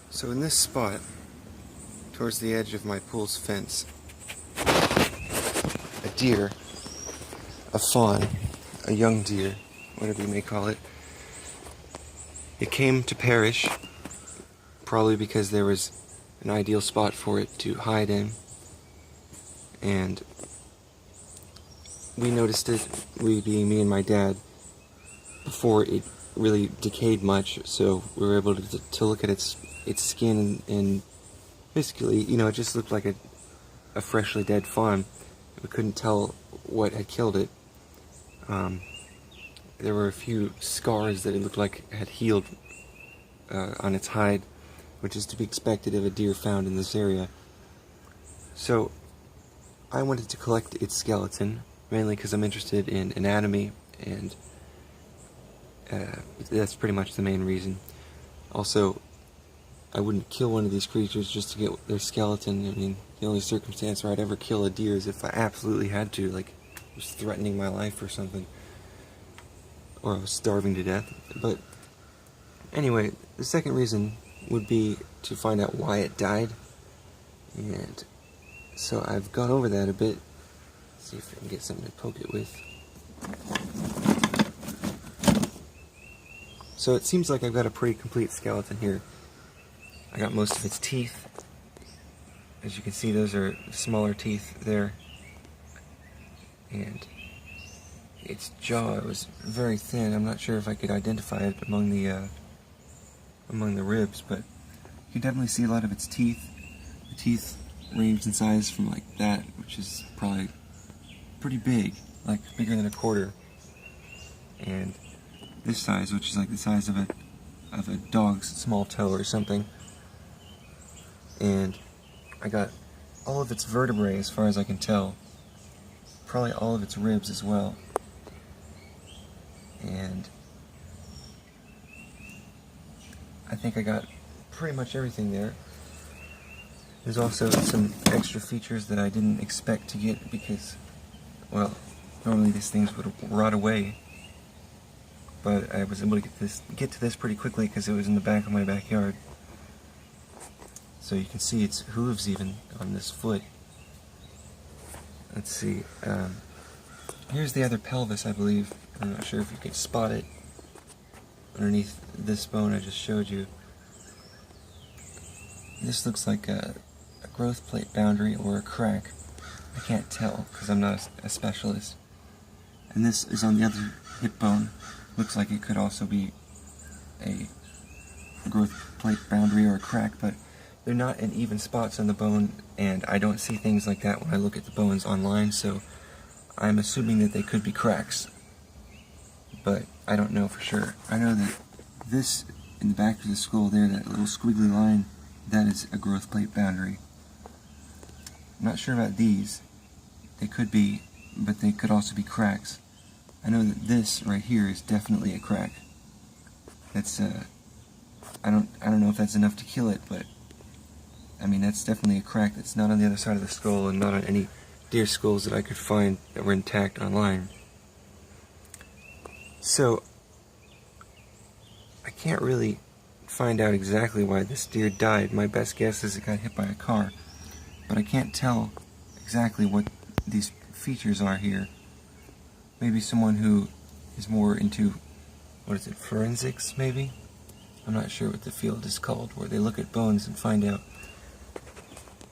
So in this spot, towards the edge of my pool's fence, a deer, a fawn, a young deer, whatever you may call it, it came to perish, probably because there was an ideal spot for it to hide in, and we noticed it, we being me and my dad, before it really decayed much, so we were able to look at its skin, and basically, you know, it just looked like a freshly dead fawn. We couldn't tell what had killed it. There were a few scars that it looked like had healed on its hide, which is to be expected of a deer found in this area. So I wanted to collect its skeleton, mainly because I'm interested in anatomy, and that's pretty much the main reason. Also, I wouldn't kill one of these creatures just to get their skeleton. I mean, the only circumstance where I'd ever kill a deer is if I absolutely had to, like was threatening my life or something, or I was starving to death. But anyway, the second reason would be to find out why it died, and so I've gone over that a bit. Let's see if I can get something to poke it with. So it seems like I've got a pretty complete skeleton here. I got most of its teeth. As you can see, those are smaller teeth there. And its jaw was very thin. I'm not sure if I could identify it among the ribs, but you can definitely see a lot of its teeth. The teeth range in size from like that, which is probably pretty big, like bigger than a quarter, and this size, which is like the size of a dog's small toe or something. And I got all of its vertebrae, as far as I can tell, probably all of its ribs as well, and I think I got pretty much everything there. There's also some extra features that I didn't expect to get because, well, normally these things would rot away, but I was able to get to this pretty quickly because it was in the back of my backyard. So you can see its hooves even on this foot. Let's see. Here's the other pelvis, I believe. I'm not sure if you can spot it underneath this bone I just showed you. This looks like a growth plate boundary or a crack. I can't tell because I'm not a specialist. And this is on the other hip bone. Looks like it could also be a growth plate boundary or a crack, but they're not in even spots on the bone, and I don't see things like that when I look at the bones online, so I'm assuming that they could be cracks, but I don't know for sure. I know that this in the back of the skull there, that little squiggly line, that is a growth plate boundary. I'm not sure about these. They could be, but they could also be cracks. I know that this right here is definitely a crack. That's I don't know if that's enough to kill it, but I mean, that's definitely a crack that's not on the other side of the skull and not on any deer skulls that I could find that were intact online. So, I can't really find out exactly why this deer died. My best guess is it got hit by a car, but I can't tell exactly what these features are here. Maybe someone who is more into, what is it, forensics maybe? I'm not sure what the field is called, where they look at bones and find out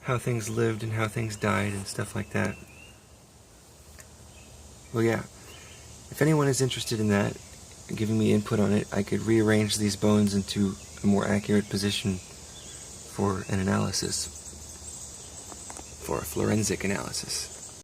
how things lived and how things died and stuff like that. Well, yeah, if anyone is interested in that, giving me input on it, I could rearrange these bones into a more accurate position for an analysis, for a forensic analysis.